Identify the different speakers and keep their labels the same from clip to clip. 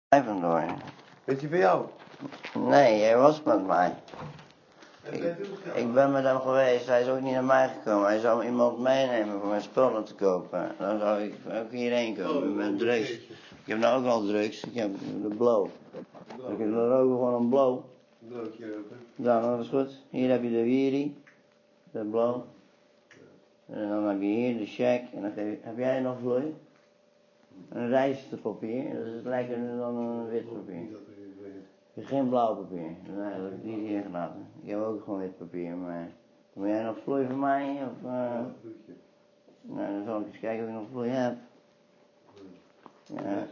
Speaker 1: Vandoor.
Speaker 2: Is hij bij jou?
Speaker 1: Nee, hij was met mij. Ik ben met hem geweest, hij is ook niet naar mij gekomen. Hij zou iemand meenemen voor mijn spullen te kopen. Dan zou ik ook hierheen komen met drugs. Ik heb nou ook al drugs, ik heb de blow. Ik heb dan ook gewoon een blow.
Speaker 2: Blootje open.
Speaker 1: Ja, dat is goed. Hier heb je de wierie, de blow. En dan heb je hier de check. En dan heb jij nog vloei? Een rijstpapier, dat is lekkerder dan een wit papier. Je hebt geen blauw papier, nee, dat heb ik niet hier gelaten. Ik heb ook gewoon wit papier, maar wil jij nog vloei van mij? Of, nou, dan zal ik eens kijken of ik nog vloei heb. Ja,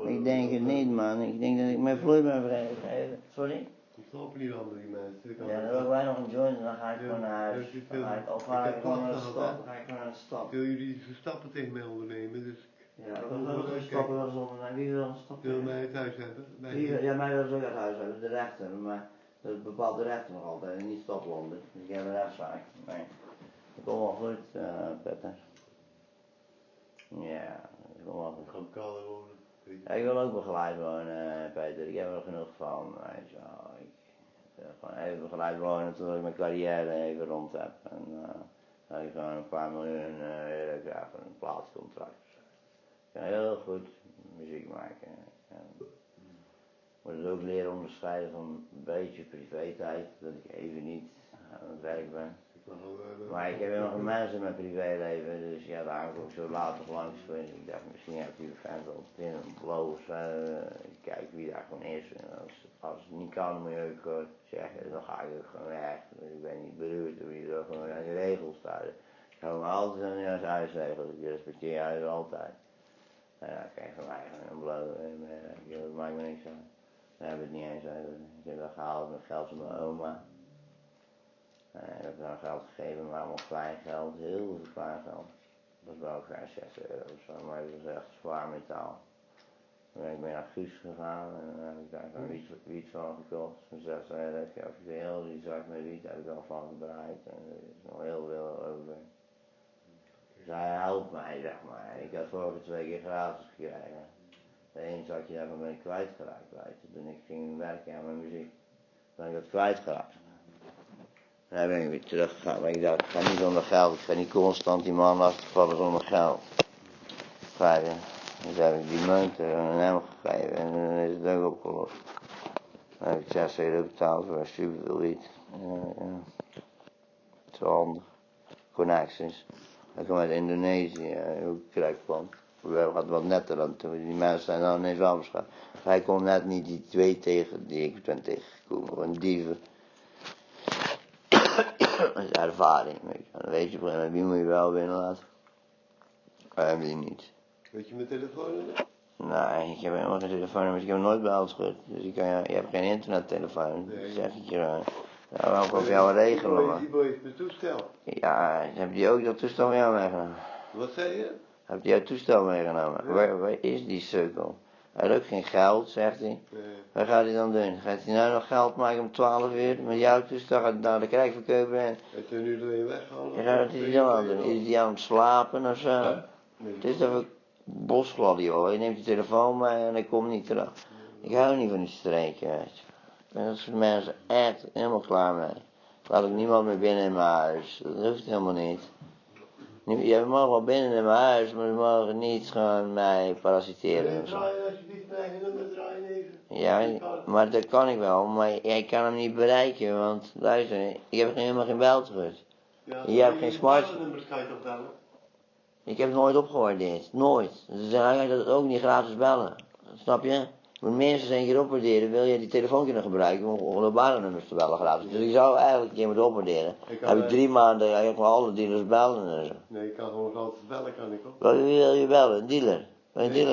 Speaker 1: ik denk het niet, man. Ik denk dat ik mijn vloei ben vrijgegeven. Sorry?
Speaker 2: Ik slaap niet allemaal die mensen.
Speaker 1: Ja, dan roken wij nog een joint en dan ga ik gewoon naar huis. Dan ga ik al vaak gewoon naar de stad. Dan ga ik gewoon naar de stad.
Speaker 2: Wil jullie stappen tegen mij ondernemen, dus...
Speaker 1: Ja, ik wil ook een stappen wel eens ondernemen. Wie wil een stap?
Speaker 2: Wil mij het huis hebben?
Speaker 1: Ja, mij wil ze ook uit huis hebben, de rechter, maar dat bepaalt de rechter nog altijd en niet Staplanden. Dus ik heb een rechtszaak. Nee, dat komt wel goed, Petter. Ja, dat komt wel goed.
Speaker 2: Ik ga op koude wonen.
Speaker 1: Ja, ik wil ook begeleid wonen, Peter. Ik heb er genoeg van, weet je wel. Ik wil gewoon even begeleid wonen totdat ik mijn carrière even rond heb. En dat ik gewoon een paar miljoen euro krijg voor een plaatscontract. Ik kan heel goed muziek maken. Ik moet het ook leren onderscheiden van een beetje privé-tijd, dat ik even niet aan het werk ben. Maar ik heb helemaal geen mensen in mijn privéleven, dus ja, daar kom ik zo laat nog langs. Ik dacht, misschien heb je een fan wel binnen een blow, kijk wie daar gewoon is. En als het niet kan, dan moet je ook zeggen, dan ga ik ook gewoon weg. Ik ben niet beroerd door wie er gewoon aan de regels staat. Ik hou me altijd aan de huisregels, ik respecteer huis altijd. Ja, kijk van mij gewoon een blow, dat maakt me niks aan. Daar hebben we het niet eens over. Ik heb dat gehaald met geld van mijn oma. Ik heb daar geld gegeven, maar allemaal klein geld, heel veel klein geld. Dat was wel ook 6 euro of zo, maar dat was echt zwaar metaal. Toen ben ik naar Guus gegaan en dan heb ik daar zo'n wiet van gekocht. Zo'n 6 euro, ik heb heel die zak met wiet heb ik al van gebruikt en er is nog heel veel over. Dus hij helpt mij, zeg maar. Ik had vorige 2 keer gratis gekregen. De ene zakje daarvan ben ik kwijtgeraakt, weet je. Toen ik ging werken aan mijn muziek, ben ik dat kwijtgeraakt. En dan ben ik weer teruggegaan, maar ik dacht, ik ga niet zonder geld, ik ga niet constant die man lastigvallen zonder geld. Begrijp je? Dus heb ik die munten aan hem gegeven en dan is het ook opgelost. Dan heb ik 6 euro betaald voor superveel wiet. Ja. Het is wel handig. Connecties. Ik kom uit Indonesië, ook kruikplant. We hadden wat netter dan toen. Die mensen zijn dan ineens afgeschaft. Hij kon net niet die 2 tegen die ik ben tegengekomen. Gewoon dieven. Dat is ervaring, weet je. Dan weet je, wie moet je wel binnenlaten. Maar die niet.
Speaker 2: Weet je mijn telefoonnummer?
Speaker 1: Nee, ik heb helemaal geen telefoonnummer. Ik heb nooit bij alles goed. Dus je hebt geen internettelefoon. Nee. Dat zeg ik je gewoon. Nou, welke op jou regelen, man.
Speaker 2: Die boy heeft mijn toestel.
Speaker 1: Ja, heb je ook dat toestel van jou meegenomen?
Speaker 2: Wat zei je?
Speaker 1: Heb je jouw toestel meegenomen? Ja. Waar is die sukkel? Hij had ook geen geld, zegt hij. Nee. Wat gaat hij dan doen? Gaat hij nou nog geld maken om 12 uur met jouw toestel? Gaat hij naar de krijg verkopen? En...
Speaker 2: Heeft hij nu er weer weggehaald?
Speaker 1: Ja, wat is hij dan aan het doen? Is hij aan het slapen of zo? Ja. Nee, het is toch een bosgladiool. Je neemt je telefoon mee en hij komt niet terug. Ik hou niet van die streken, weet je. Ik ben dat soort mensen echt helemaal klaar mee. Ik laat ook niemand meer binnen in mijn huis. Dat hoeft helemaal niet. Je mag wel binnen in mijn huis, maar ze mogen niet gewoon mij parasiteren.
Speaker 2: Draai je alsjeblieft mijn eigen nummer draaien even?
Speaker 1: Ja, maar dat kan ik wel, maar jij kan hem niet bereiken, want luister, ik heb helemaal geen beltegoed.
Speaker 2: Ja,
Speaker 1: je hebt geen smart.
Speaker 2: Nummers kan je toch bellen?
Speaker 1: Ik heb het nooit opgewaardeerd, nooit. Dus dan ga je dat ook niet gratis bellen, snap je? Je moet minstens 1 keer opwaarderen, wil je die telefoon kunnen gebruiken om globale nummers te bellen gratis. Dus ik zou eigenlijk een keer moeten opwaarderen. Heb ik 3 maanden, ja, ik kan alle dealers bellen en zo.
Speaker 2: Nee, ik kan gewoon gratis bellen, kan ik ook.
Speaker 1: Wie wil je bellen? Een dealer?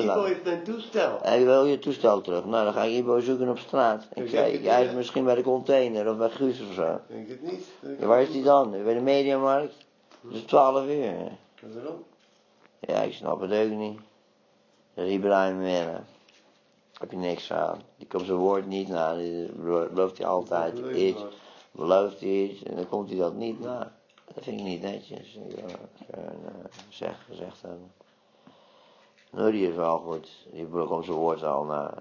Speaker 2: Ibo heeft mijn toestel.
Speaker 1: Hij wil je toestel terug. Nou, dan ga ik Ibo zoeken op straat. Hij is misschien bij de container of bij Guus of zo.
Speaker 2: Denk het niet.
Speaker 1: Ja, waar is die dan? Bij de Mediamarkt? Het is 12 uur.
Speaker 2: Waarom?
Speaker 1: Ja, ik snap het ook niet. Dat is Ibrahim weer. Heb je niks aan. Die komt zijn woord niet na. Die belooft hij altijd iets. Belooft hij iets en dan komt hij dat niet na. Dat vind ik niet netjes. Ik wil gezegd hebben. Nou, die is wel goed. Die komt zijn woord al na.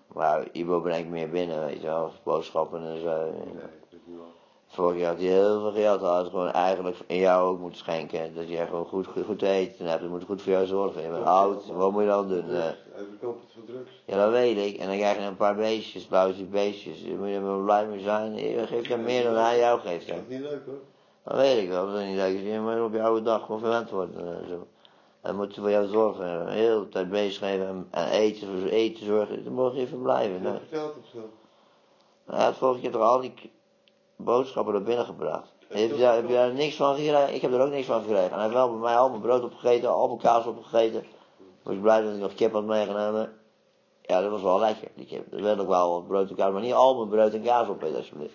Speaker 1: Maar Ibo brengt meer binnen, weet je wel, boodschappen en zo.
Speaker 2: Nee, dat is niet waar.
Speaker 1: Vorig jaar had hij heel veel geld, had gewoon eigenlijk in jou ook moeten schenken. Dat je gewoon goed te eten hebt, dat moet goed voor jou zorgen. Je bent oud, wat moet je dan doen?
Speaker 2: Hij verkoopt het voor drugs.
Speaker 1: Ja, dat weet ik. En dan krijg je een paar beestjes, blauwe beestjes. Daar moet je er wel blij mee zijn. Je geeft hem meer dan hij jou geeft.
Speaker 2: Dat is niet leuk hoor.
Speaker 1: Dat weet ik wel, dat is niet leuk. Je moet op je oude dag gewoon verwend worden. En zo. En moet voor jou zorgen. De hele tijd bezig geven en eten, voor eten zorgen. Dan moet je even blijven.
Speaker 2: Je vertelt het zo.
Speaker 1: Hij had vorige keer toch al die boodschappen er binnen gebracht. Heb je daar niks van gekregen? Ik heb er ook niks van gekregen. En hij heeft wel bij mij al mijn brood opgegeten, al mijn kaas opgegeten. Was ik blij dat ik nog kip had meegenomen. Ja, dat was wel lekker, die kip. Dat wil ik wel wat brood en kaas, maar niet al mijn brood en kaas opeten alsjeblieft.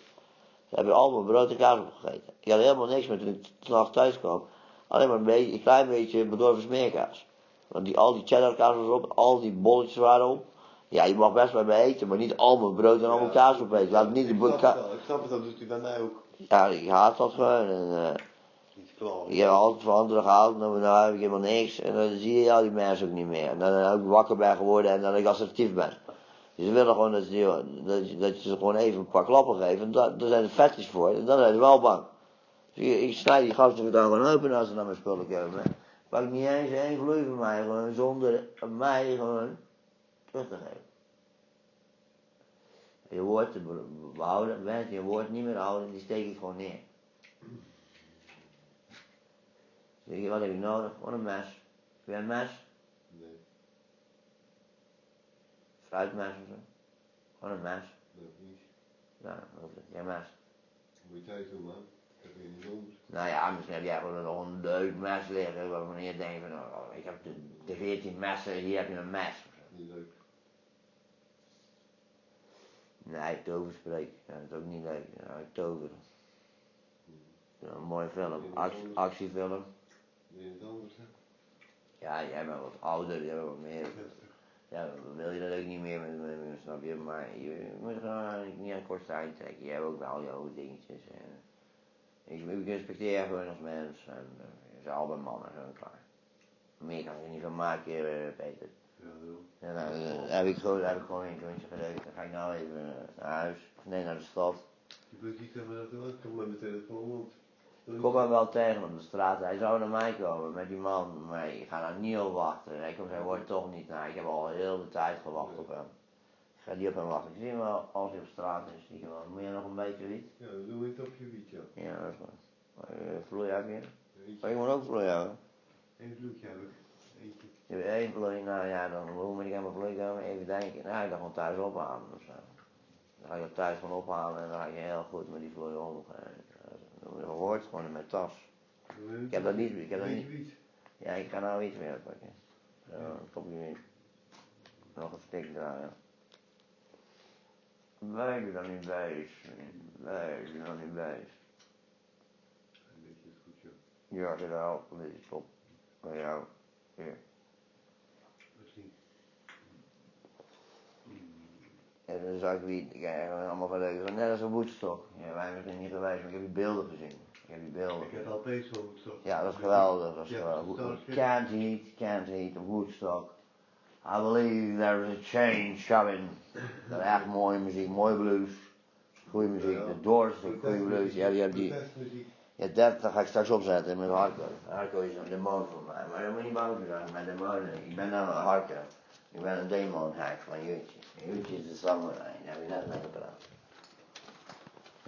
Speaker 1: Ze hebben al mijn brood en kaas opgegeten. Ik had helemaal niks meer toen ik s'nachts thuis kwam. Alleen maar een klein beetje bedorven smeerkaas. Want al die cheddar kaas was op, al die bolletjes waren op. Ja, je mag best bij me eten, maar niet al mijn brood en al mijn kaas opeten. Laat niet de
Speaker 2: ik snap het, dat doet hij bij mij ook.
Speaker 1: Ja, ik haat dat gewoon. En, ik heb altijd van anderen gehaald, nou heb ik helemaal niks. En dan zie je al die mensen ook niet meer. En dan ook wakker ben geworden en dat ik assertief ben. Dus ze willen gewoon dat je ze gewoon even een paar klappen geeft. En daar zijn de vetjes voor. En dan zijn ze wel bang. Dus ik snijd die gasten daar gewoon open als ze naar mijn spullen komen. Pak niet eens één vloei van mij, gewoon zonder mij gewoon terug te geven. Je woord te behouden, mensen je woord niet meer houden, die steek ik gewoon neer. Weet je wat heb ik nodig? Gewoon een mes. Heb je een mes?
Speaker 2: Nee.
Speaker 1: Fruitmes of zo? Gewoon een mes.
Speaker 2: Nee, niet.
Speaker 1: Nou, dat is geen mes.
Speaker 2: Moet je thuis doen, man. Ik heb hier niet nodig.
Speaker 1: Nou ja, misschien heb jij gewoon nog een leuk mes liggen, waarvan je denkt van, oh, ik heb de 14 messen, hier heb je een mes.
Speaker 2: Niet leuk.
Speaker 1: Nee, toverspreek, ja, dat is ook niet leuk. Ja, toveren. Ja, een mooie film, actiefilm.
Speaker 2: Wil je het anders, hè?
Speaker 1: Ja, jij bent wat ouder, jij bent wat meer. Ja, dan wil je dat ook niet meer met me, snap je? Maar je moet gewoon niet aan kortste eind trekken. Je hebt ook wel jouw dingetjes. Ik respecteer je gewoon als mens. En je zijn allebei mannen, zo klaar. Meer kan ik er niet van maken, Peter.
Speaker 2: Ja, wel.
Speaker 1: En dan heb ik gewoon een jointje gereden. Dan ga ik nou even naar huis. Nee, naar de stad.
Speaker 2: Je kunt niet hebben dat wel. Ik kom met mijn telefoon, want...
Speaker 1: Ik kom hem wel tegen op de straat. Hij zou naar mij komen met die man. Maar ik ga daar niet op wachten. Hij komt, hij wordt toch niet naar. Ik heb al heel de tijd gewacht op hem. Ik ga niet op hem wachten. Ik zie hem wel als hij op straat is. Moet je nog een beetje wiet?
Speaker 2: Ja, dan doe je het op je wiet, ja.
Speaker 1: Ja, dat is waar. Vloei heb je?
Speaker 2: Eentje.
Speaker 1: Maar je moet ook vloei hebben.
Speaker 2: Eén vloedje heb ik. Eentje.
Speaker 1: Je hebt één vloei, nou ja, dan hoe moet ik aan mijn vloei komen? Even denken. Nou, ik ga gewoon thuis ophalen of zo. Dan ga je dat thuis gewoon ophalen en dan ga je heel goed met die vloei om. Dat hoort gewoon in mijn tas. Ik heb dat niet. Ja, ik ga nou iets meer pakken. Zo, een kopje wiet. Nog een stik draaien. Wij doen dan niet wijs. Wij doen dan niet wijs.
Speaker 2: Een beetje is goed, joh.
Speaker 1: Ja, dit wel. Dit is top. Voor jou. Hier.
Speaker 2: Misschien.
Speaker 1: En dan zag ik wiet. Kijk, allemaal van leuk. Net als een Woodstock. Ja, wij zijn er niet geweest, maar ik heb die beelden gezien. Ik heb die beelden.
Speaker 2: Ik heb altijd zo'n Woodstock.
Speaker 1: Ja, dat is geweldig. Dat is geweldig. Can't heat, Woodstock. I believe there is a change coming. Dat is echt mooie muziek, mooie blues. Goeie muziek, de Doors, goede blues. Ja, je hebt die. Ja, dat ga ik straks opzetten met Harco. Harco is een demon voor mij, maar daar moet je niet bang voor zijn met demonen. Ik ben nou een Harco. Ik ben een demon-hack van Yucci. Yucci is de samurai, daar heb je net mee gepraat.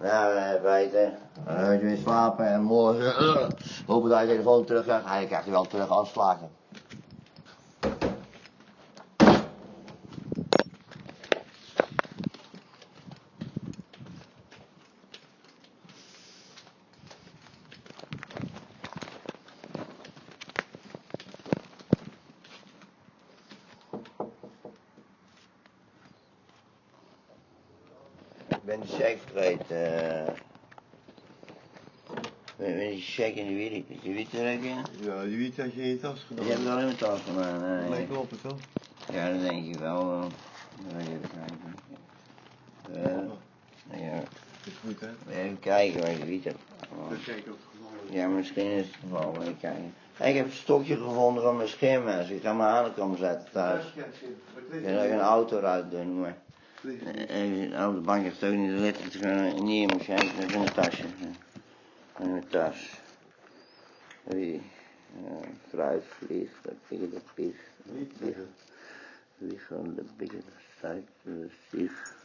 Speaker 1: Nou, Peter, dan ga je weer slapen en morgen hoop dat je de telefoon terug krijgt. Hij krijgt hij wel terug afslagen. Ik ben de shake vergeten. Ben je die shake in die wiet trekken?
Speaker 2: Ja, die wiet had je in je tas gedaan.
Speaker 1: Die heb ik al in mijn tas gedaan.
Speaker 2: Dat lijkt wel op het, toch?
Speaker 1: Ja, dat denk ik wel. Even kijken. Ja.
Speaker 2: Dat is goed, hè?
Speaker 1: Even kijken waar je de wiet hebt.
Speaker 2: Even kijken of het geval is.
Speaker 1: Ja, misschien is het geval. Even kijken. Ik heb een stokje gevonden van mijn scheermes. Ik ga mijn handen komen zetten thuis. Ik heb een auto eruit doen, maar... Op de bank heeft ook niet, er ligt het niet in mijn schenk, dat is in een tasje. In mijn tas. Wie? Fruit, vlieg, dat pik, dat pik. Vlieg van de pik, dat stuit, dat zieg.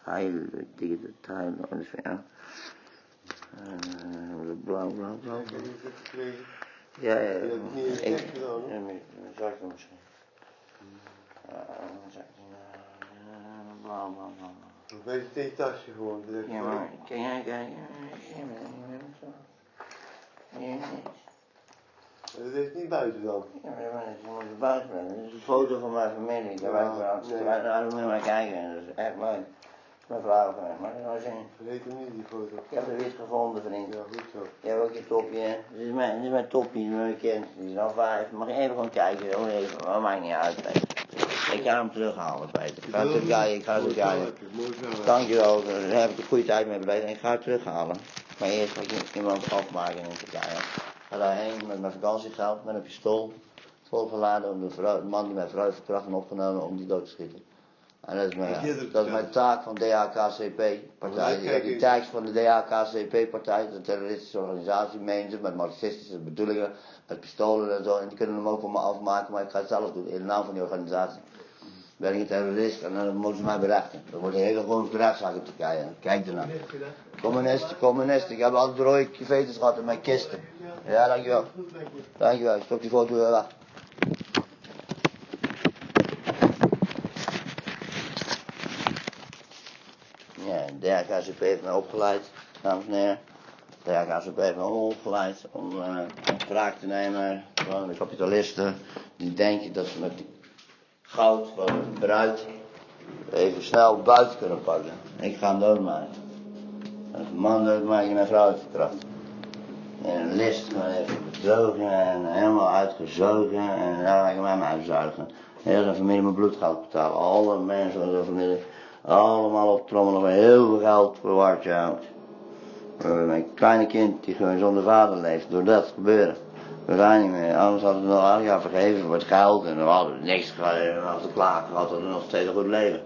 Speaker 1: Heil, dat dik, dat tuin, dat is van jou. Blauw. Ja.
Speaker 2: Je hebt het niet in de zak gedaan, hè?
Speaker 1: Ja, mijn zak misschien. Blauw.
Speaker 2: Een beetje tasje gewoon.
Speaker 1: Ja, maar kijk.
Speaker 2: Dat is niet buiten dan.
Speaker 1: Ja, maar dat is gewoon de buiten. Dat is een foto van mijn familie. Daar ben ik wel aan het daar moet je maar kijken. Dat is echt mooi. Dat is mijn vrouw van mij. Maar dat was een...
Speaker 2: Vergeet hem niet, die foto.
Speaker 1: Ik heb de wit gevonden, vriend.
Speaker 2: Ja, goed zo.
Speaker 1: Je hebt ook je topje, hè? Dit is mijn topje, die mijn kind. Die is al 5. Mag je even gewoon kijken, hoor even. Maar dat maakt niet uit, Peter. Ik ga hem terughalen, Peter. Ik ga het kijken. Dankjewel, daar heb ik een goede tijd mee beleefd. Ik ga het terughalen. Maar eerst ga ik iemand afmaken in Turkije. Ik ga daarheen met mijn vakantiegeld, met een pistool. Volgeladen om de man die mijn vrouw verkracht en opgenomen om die dood te schieten. En dat is mijn taak van DHKCP-partij. Ik heb die taak van de DHKCP-partij, de terroristische organisatie, meen ze, met marxistische bedoelingen, met pistolen en zo. En die kunnen hem ook voor me afmaken, maar ik ga het zelf doen, in de naam van die organisatie. Ben ik een terrorist en dan moeten ze mij berechten. Dat wordt een hele gewone rechtszaak in Turkije. Kijk ernaar. Communisten. Ik heb altijd rode veters gehad in mijn kisten. Ja, dankjewel. Dankjewel, ik stok die foto weer weg. Ja, de DHKCP heeft mij opgeleid, dames en heren. De DHKCP heeft mij opgeleid om wraak te nemen van de kapitalisten. Die denken dat ze met die goud van de bruid even snel buiten kunnen pakken. Ik ga hem doodmaken. Als een man doodmaken en mijn vrouw heeft verkracht. In een list gewoon even bedrogen en helemaal uitgezogen en dan ga ik hem aan uitzuigen. Heel zijn familie mijn bloedgeld betalen. Alle mensen in zijn familie allemaal optrommelen met heel veel geld voor wat je houdt. Mijn kleine kind die gewoon zonder vader leeft, door dat te gebeuren. We zijn niet meer, anders hadden we nog elk jaar vergeven voor het geld en dan hadden we niks gehad en dan te klagen, hadden we nog steeds een goed leven.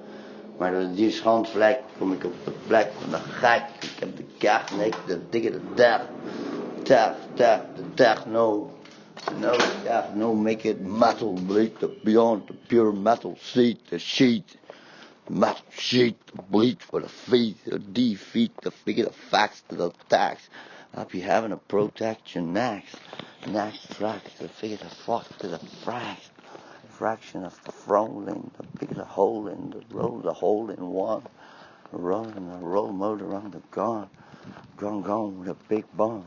Speaker 1: Maar door die schandvlek kom ik op de plek van de gek. Ik heb de kaart en ik de dikke de death, no, make it metal, bleed the beyond the pure metal sheet, the sheet. Metal sheet, bleed for the feet, the defeat, the figure, the facts, the tax. I'll be having to protect your next tracks, the figure, the fuck, to the fraction of the rolling, the figure, the hole in the roll, the hole in one, rolling the roll motor on the gun with a big bomb.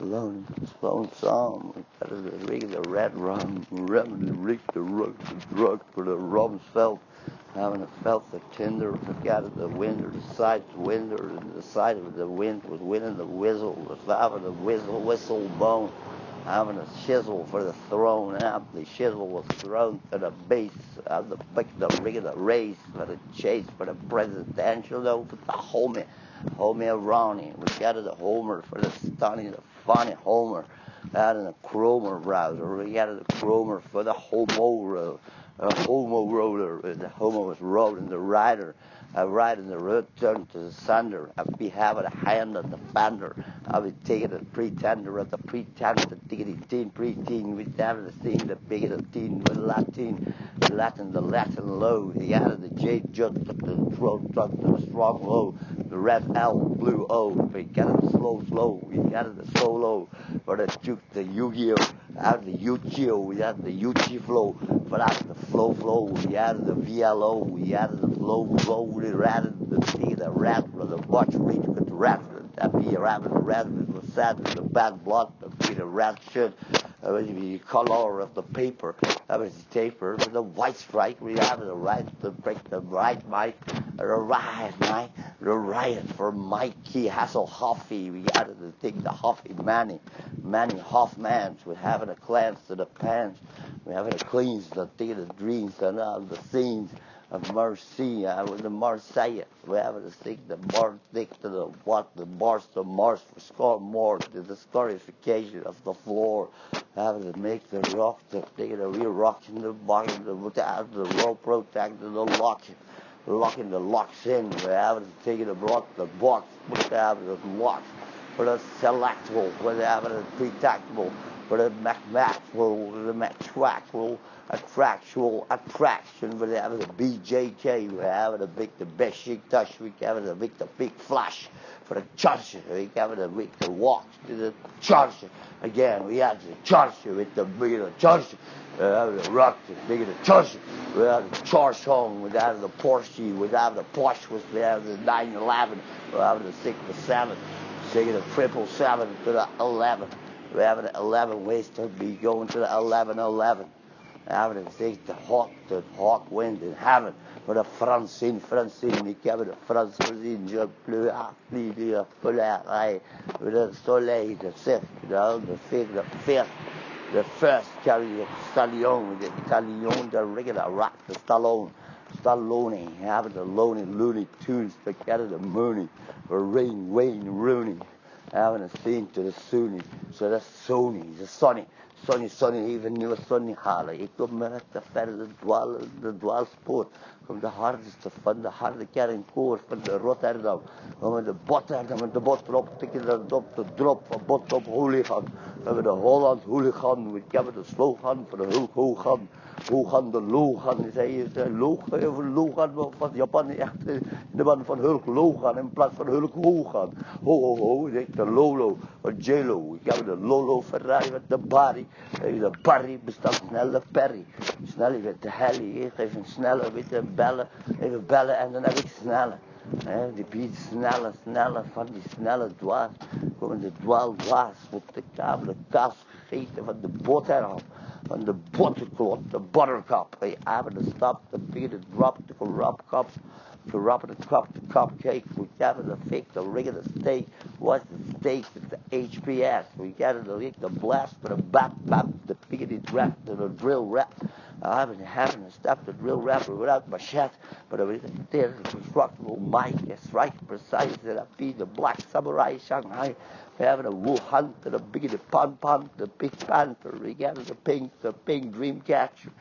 Speaker 1: Alone, slow song, that is the rig, the red rum, the rig, the rug, the drug for the rum felt. Having felt the tinder, forgot the wind, or the side wind, or the side of the wind was winning the whistle, having the whistle bone, having a chisel for the throne, and the chisel was thrown to the base of the rig of the race for the chase for the presidential, though, for the homie Ronnie, we got the Homer for the stunning, the funny Homer, out in the Cromer browser, we got the Cromer for the homo roller, the homo was rolling the rider, riding the road turn to the sunder, I'd be having a hand on the fender, I'd be taking the pretender at the pretender, the diggity preteen, we'd having the thing, the bigger the teen, with Latin low, the out of the J jut, the throat truck, the strong low, the red L, blue O, we got it slow, we got it the solo, for the juke, the Yu-Gi-Oh, out of the Yucci, we had the Yucci flow, but out of the flow, we added the VLO, we added the flow, we added the rat, the watch reach with the rat, that be a rabbit, the rat, the sad, the bad blood, the rat shit, the color of the paper, that was the taper, with the white stripe, we added the right to break the right mic, the riot for Mikey Hasselhoffy, we added the thing, the Hoffy Manny Hoffmans, with having a cleanse to the pants, we having a cleanse, the thing, the dreams, and the scenes, of Mercy, with the Marseille. We have to stick the more thick to the what, the bars, the Mars for score more, the scarification of the floor. Having to make the rock, taking a real rock in the bottom, without the rope protector, the locking the locks in. We have to take the block, the box, without the locks, for the selectable, without the pre-tactable, for the mathematical, the mathematical, attraction, we have the BJK, we have the big, the Besiktas, we have the big, the big flash for the charger, we have the big, the walk to the charger. Again, we have the charger with the bigger charger, we have the rock, the bigger the charger, we have the charge home, we have the Porsche, we have the Porsche, we have the 911, we have the 6-7, take the 777 to the 11. We have the 11 ways to be going to the 11-11. Having to take the hawk wind in heaven. For the Francine, we have the Francine, je pleure, de colère, with the soleil, the fifth, the first carry the stallion, the regular rock, the Stallone, having the Looney Tunes, the cat of the Mooney, the Wayne Rooney, having a scene to the Sunni, so that's Sony, the Sonny, even nieuwe Sonny halen. Ik kom met de verder dwaalspoor. Kom de hardste van de harde kernkoor van de Rotterdam. Kom met de Rotterdam, met de bot erop, tikken dat op de drop, van bot op hooligan. We hebben de Holland hooligan, we hebben de slogan van de Hulk Hogan. Hogan de Logan, zei je Logan van Japan, echt de man van Hulk Logan in plaats van Hulk Hogan. Ho, de Lolo, J-Lo, ik heb de Lolo Ferrari met de Barry. De Barry bestaat snelle Perry. Snelle met de Helly, ik geef een snelle met de bellen, even bellen en dan heb ik snelle. Die biedt snelle, van die snelle dwaas. Komen de dwaas, wordt de kaas gegeten van de boterham. Van de butterklot, de buttercup. We hebben de stop, de bigger, the drop, the corrupt cups, the rubber, the cup, the cupcake. We have the fake, the rig of the steak. What's the steak? It's the HPS. We got the lick, the blast, the bap, the piggity trap, the drill rap. I haven't having to stop the drill rapper without machete, but it was there, the constructible mic, it's right, precise, that I be the black samurai Shanghai. We having a Wuhan, the big, the pun, the big panther, we got the pink dream catcher,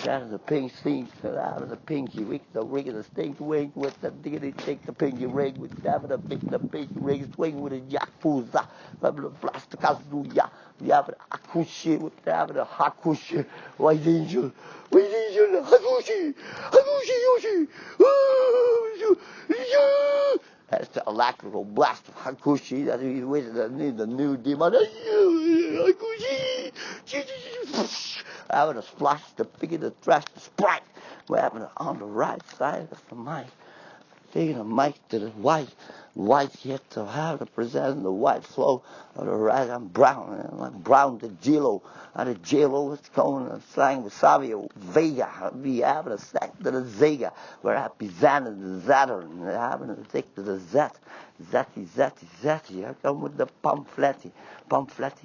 Speaker 1: that the pink sink, the pinky wick, the rig of the stink wing with the diggity take the pinky ring with the pink ring swing with a yakuza, the blast the kazuya. We have an akushi, we have a hakushi, white angel, hakushi, Yoshi, that's the electrical blast of hakushi that we with the new demon. Hakushi, having a splash, the pig the trash, the sprite. We're having it on the right side of the mic. Taking a mic to the white yet to have to present the white flow of the right. I'm brown, like brown to Gilo. And the Gilo is going and slang with Savio Vega. We have a sack to the Zega. We're happy Zan and the Saturn. We're having to take to the Zet. Zetty. I come with the pamphletti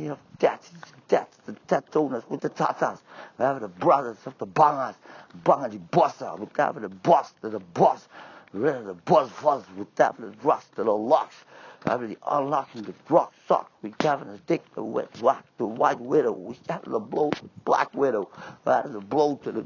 Speaker 1: of death, the Tatonas with the Tatas. We have the brothers of the Bangas, the Bossa. We have the boss to the boss. Rid of the buzz with that the rust of the locks. Having the unlocking the drop sock. We having to take the wet whack, the white widow. We having to blow the black widow. We having to blow to the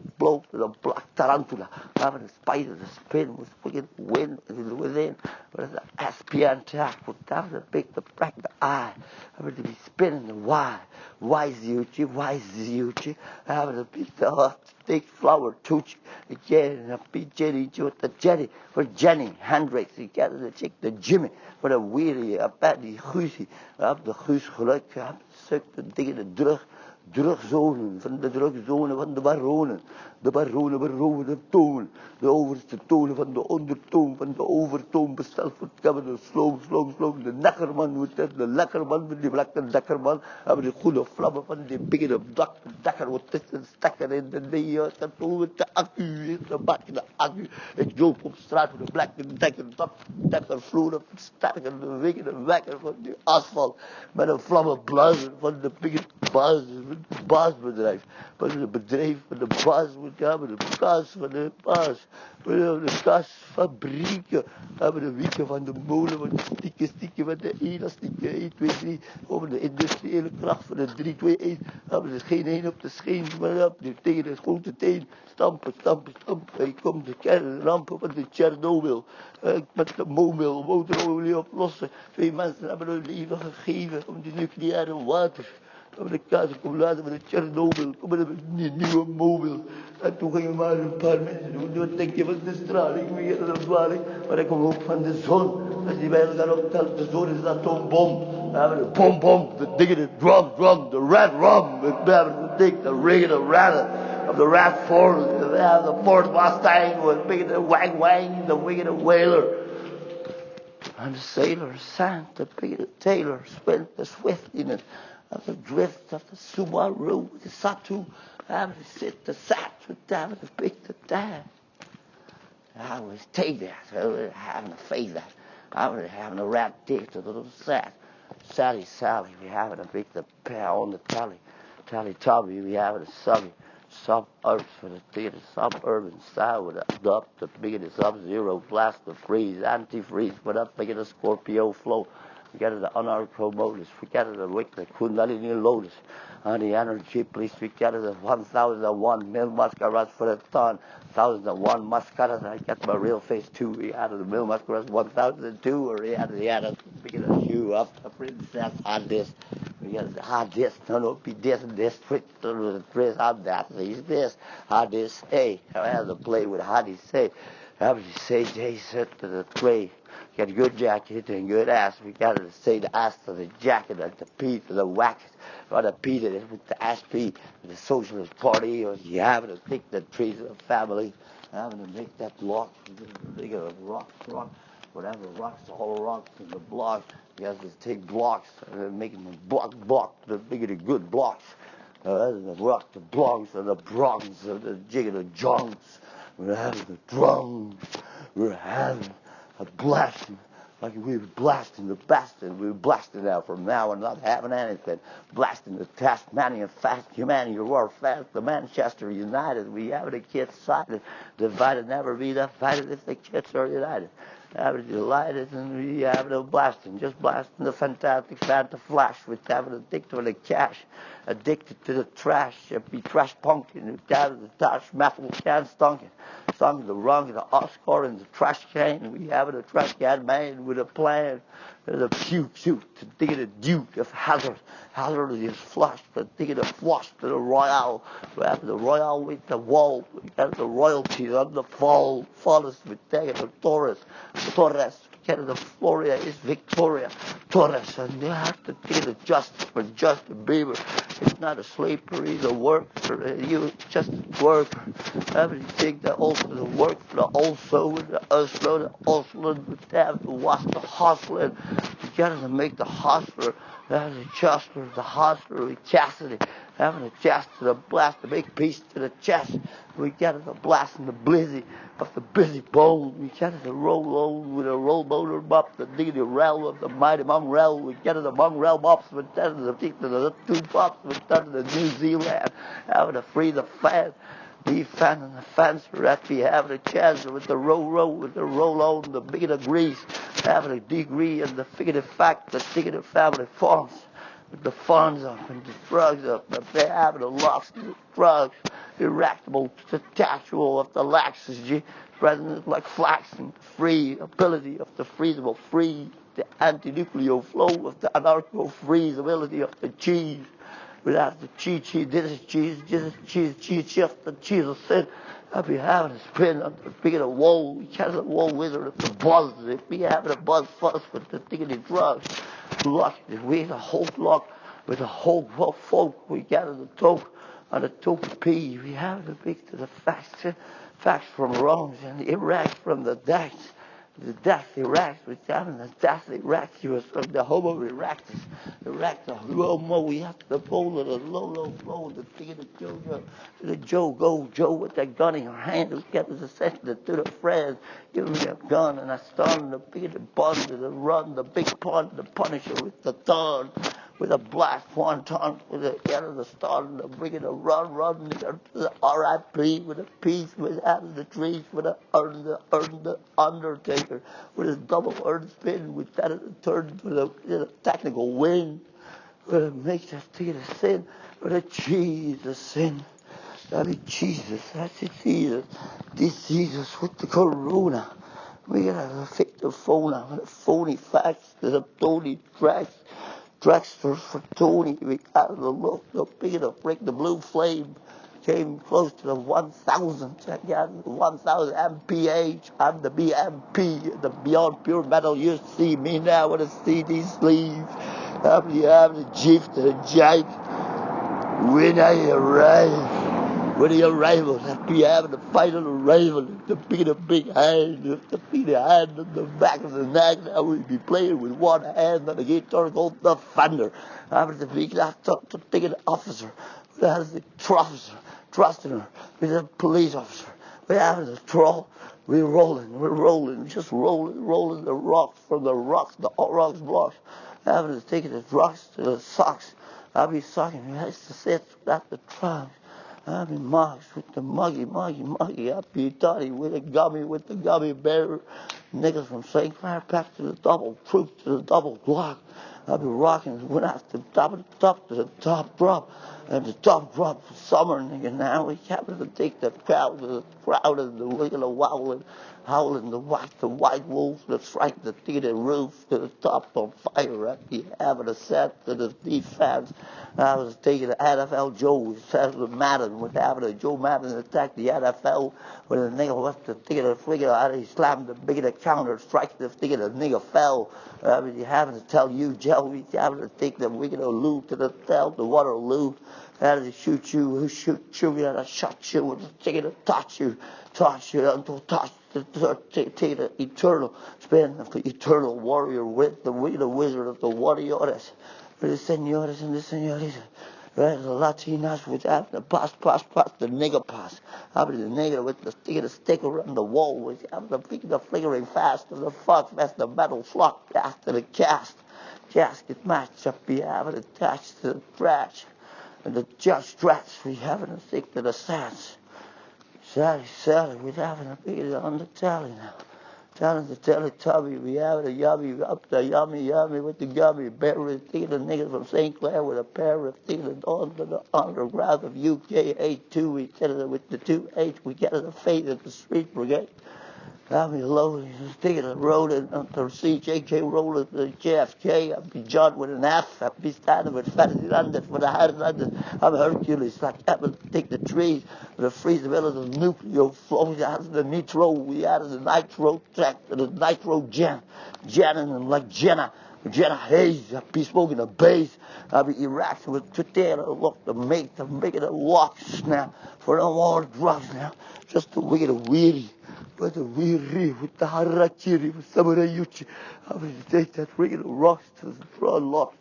Speaker 1: black tarantula. Having the spider, the spin with wicked wind within. With the SPN tack. We having to pick the crack the eye. Having to be spinning the why. Why is Yucci? Having to pick the hot steak flour tooch. Again, a beat Jenny with the Jenny. For Jenny, Hendricks, you got to check the Jimmy. For the weary, a badly Guusie. Op de Guus geluk gehad. Suk de dingen de drugzonen. Van de drugzonen van de baronen. De baronen beroven de toon. De overste tonen van de ondertoon. Van de overtoon besteld voor het hebben de slow. De nekkerman moet het. De lekkerman met die blakke lekkerman. Hebben de goede vlammen van die biggende dekker. Wat is een stekker in de neer. Dat met de accu. De bak in de accu. Ik loop op straat met de blakke dekker. Dat dekker vloer op het sterke. De wegen de wekker van die asfalt. Met een vlammenblazer van de biggende basis. het baasbedrijf. Maar het bedrijf van de baas moet hebben, de kaas van de baas. We hebben de kaasfabrieken. We hebben de wieken van de molen, van de stikken van de elastieken, 1, 2, 3. Over de industriële kracht van de 3, 2, 1. We hebben er geen 1 op de scheen, maar op tegen de grote teen. Stampen. Hij komt de kernrampen van de Tsjernobyl. Met de motorolie oplossen. 2 mensen hebben hun leven gegeven om die nucleaire water. Om de kaasacumulator van de Tsjernobyl. Kom maar met een nieuwe mobiel. En toen gingen maar een paar mensen doen. Wat denk je van de straling? Wie gaat er dwaling? Maar ik kom ook van de zon. Als die bij elkaar optelt, de zon is een atoombom. We hebben de bom, de dingen, de drum, de red rum. We hebben de ding, de ring, de ratten. Of the rat Ford, the Ford Mustang was bigger than wang, the wicked whaler. And the sailor sank, the bigger Taylor, spent the swift in it, of the drift of the Subaru, the Satu, having to sit the sat with having to pick the tag. I was take that, having to face that. I was having a rat dick to the little sack. Sally, we having to pick the pair on the tally. Tally, we having a subby. Sub-earth for the theater, suburban style with the biggest sub-zero, blast the freeze, antifreeze, but up against the Scorpio flow. We got the unarco motors, we got the wick, the Kundalini lotus, and the energy police, we got the 1001 mil mascaras for the ton, 1001 mascaras, I got my real face too, we had the mil mascaras 1002, or he had a big shoe up, the princess on this. We got hard this, no, be this and this, twitch, the dress, hard that, he's this, hard this, hey, I had to play with how do you say, Jay said to the tray, got a good jacket and good ass, we got to say the ass to the jacket, and the P to the wax, or the P to the ass P, the socialist party, or you having to pick the trees of the family, having to make that block, bigger rock. Whatever rocks, the whole rocks in the block. You have to take blocks and make them block, the bigger the good blocks. The rock, the blocks, and the bronze, and the jig of the junks. We're having the drums. We're having a blasting. Like we were blasting the bastard. We were blasting out from now and not having anything. Blasting the Tasmanian fast humanity war fast. The Manchester United. We have the kids sided. Divided never be divided if the kids are united. Having delighted and we have no blasting, just blasting the fantastic Fanta Flash with having addicted to the cash, addicted to the trash, be trash punking, having the trash metal can stunking, the rung, the Oscar and the trash can, we having a trash can man with a plan, the puke suit, to dig the Duke of Hazard is flushed, to dig the flush to the Royale, we have the Royale with the wall, we have the royalties on the fall, follows with taking the Torres, Canada, Florida is Victoria, Torres, and they have to take the justice for Justin Bieber. It's not a slavery, he's a worker, you just a worker. Having to take the work for the also, the Oslo, the Oslo, the have to wash the hustler, you gotta make the hustler, having the chustler, the hustler with chastity, having a chest to the blast, the big piece to the chest, we got the blast and the blizzy of the busy bone, we got the roll on with a roll motor mop, the diggity rail of the mighty mongrel, we got the mongrel mops, we got the feet of the 2 pops, we got the New Zealand, having to free the fan. The fan and the fence rat be having a chance with the roll with the roll on the big of grease, having a degree and the figurative fact, the figurative family forms. With the funds up and the drugs up, but they having a loss of the drugs, irreactable, detachable of the laxity, present like flax and free ability of the freezable free, the anti-nuclear flow of the anarcho-freezability of the cheese. Without the cheese, this is cheese, shift, the cheese is thin. I'll be having a spin on the big of the wall, we catch the wall wizard of the buzz, if we having a buzz fuss with the diggity drugs. Luck, we had a whole block with a whole folk, we gathered the toke on the toke P, we have the big to the facts from wrongs, and the Iraq from the death Iraq, we having the death Iraq, he was from the homo Iraq, the homo, we have the bowl of the low flow, the thing of the Joe with that gun in her hand, who kept us assessing to the friends, give me a gun, and I started the big of the bun, the run, the big pun, the punisher with the thorn. with a blast wonton, with the end of the start and the bring it a run, to the R.I.P. with a peace, with out of the trees, with a the Undertaker, with his double earth spin, with that turn to the technical win, with a make that thing a sin, with a Jesus sin. That be Jesus, that's it, Jesus. This Jesus with the corona. We gotta fix the phone out with a phony fax, there's a Tony Drexler for Tony. We got the look, the big to break the blue flame. Came close to the 1,000. Check out the 1,000 MPH. I'm the BMP, the Beyond Pure Metal. You see me now with a CD sleeve. I'm the Jeep to the Jake. When I arrive. When he arrival, that be having the final arrival, to be the big hand, to be the hand on the back of the neck. Now we'd be playing with one hand on the guitar called the Thunder. After the big that to take an officer, that is the trusting her, with a police officer. We having the troll, we're rolling, just rolling the rocks from the rocks blocks. Having to take the rocks to the socks. I'll be sucking, that's the set, that's the trunk. I've been marked with the muggy. I've been toddy with the gummy bear. Niggas from St. Clair back to the double troop to the double block. I've been rocking, went out to the top to the top drop. And the top drop for summer, nigga. Now we happen to take the crowd and the wiggling, howling, the white wolves that strike the theater roof to the top on fire at the having a set to the defense. I was taking the NFL Joe, says with Madden, with having a Joe Madden attack the NFL when the nigga was the theater figure out, he slammed the big counter, strike the theater, the nigga fell. I mean, you having to tell you, Joe, you having to take the wicked loot to the Waterloo. How to shoot you, who shoot you, and I shot you, and take it to touch you until take the eternal spin of the eternal warrior with the wizard of the warriors, with the senores and the senoritas. Right, the Latinas with that, the pass, the nigger pass. I'll be the nigger with the stick around the wall, with the flickering fast, the fuck, that's the metal flock after the casket match up, be having attached to the trash. And the judge stretch, we having a stick to the sands. Sally, we having a big on the telly now. Telling the Teletubby, we having a yummy, up the yummy with the gummy bear, taking the niggas from St. Clair with a pair of taking on to the underground of UK82, we get it with the 2H, we get it a fate at the street brigade. I'm low, taking a road and to CJK rolling to the JFK. I'll be John with an F. I'll be standing with Fantasy London for the hard London. I'm Hercules, like Apple to take the trees with a freeze middle of the nuclear flow. Out of the nitro, we added the nitro track to the nitro Jen and like Jenna Hayes. I'll be smoking a bass. I'll be Iraq with Twitter. Look, to make it a walk now for no more drugs now. Just to wicked a weedy. But the weary with the harakiri with some of the Yucci. I will take that regular rocks to the front locks.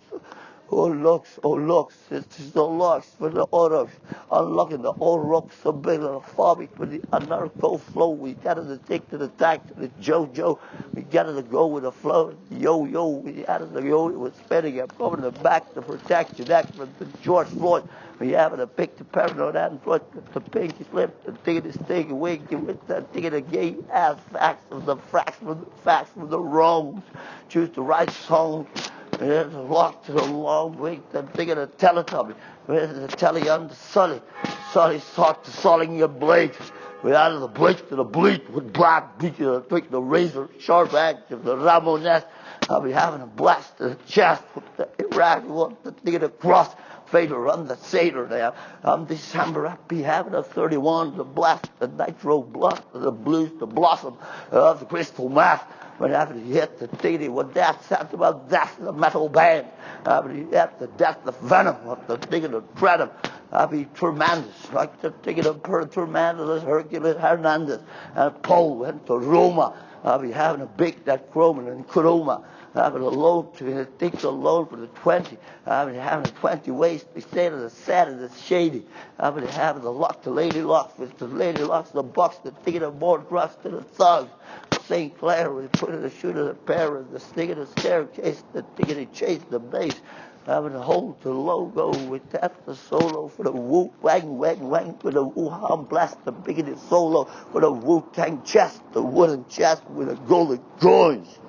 Speaker 1: Oh locks, it's just the locks for the others. Unlocking the old rocks, so big and farming with the anarcho flow. We got to take to the tack to the Jojo. We got to go with the flow. Yo, we got to go. It was spinning up over the back to protect your neck from the George Floyd. We having to pick the paranoid and put the pinky slip and take this thing away with that taking the gay ass facts from the wrongs. Choose the right song. There's a lock to the long wait, I'm thinking of Teletubby. There's the telly under Sully. Sully sought to sulling your blades. We're out of the blade to the bleat with black beat to the razor, sharp edge of the Ramones. I'll be having a blast to the chest with the Iraqi one, the thing of the cross. Fader on the Seder there. December, I'll be having a 31, the blast, the nitro blast, the blues, the blossom of the crystal meth. When after you hit the titty, what that sounds about, that's the metal band. After you hit the death, the venom of the thing of the treadum. I'll be tremendous, like the thing of the tremendous Hercules Hernandez. And Paul went to Roma. I'll be having a big that Croman and Kuruma. Having a loan to it takes a loan for the 20. I've been having 20 ways to stay to the set and the shady. I've been having the lady lock with the lady locks, the box, the ticket of more drugs to the thugs. St. Clair, we put in the shoot of the pair, the stick of the staircase, the ticket to chase the base. I would hold the logo with that the solo for the Wu Wang Wang Wang for the Wuhan blast, the biggest solo for the Wu Tang chest, the wooden chest with the golden coins.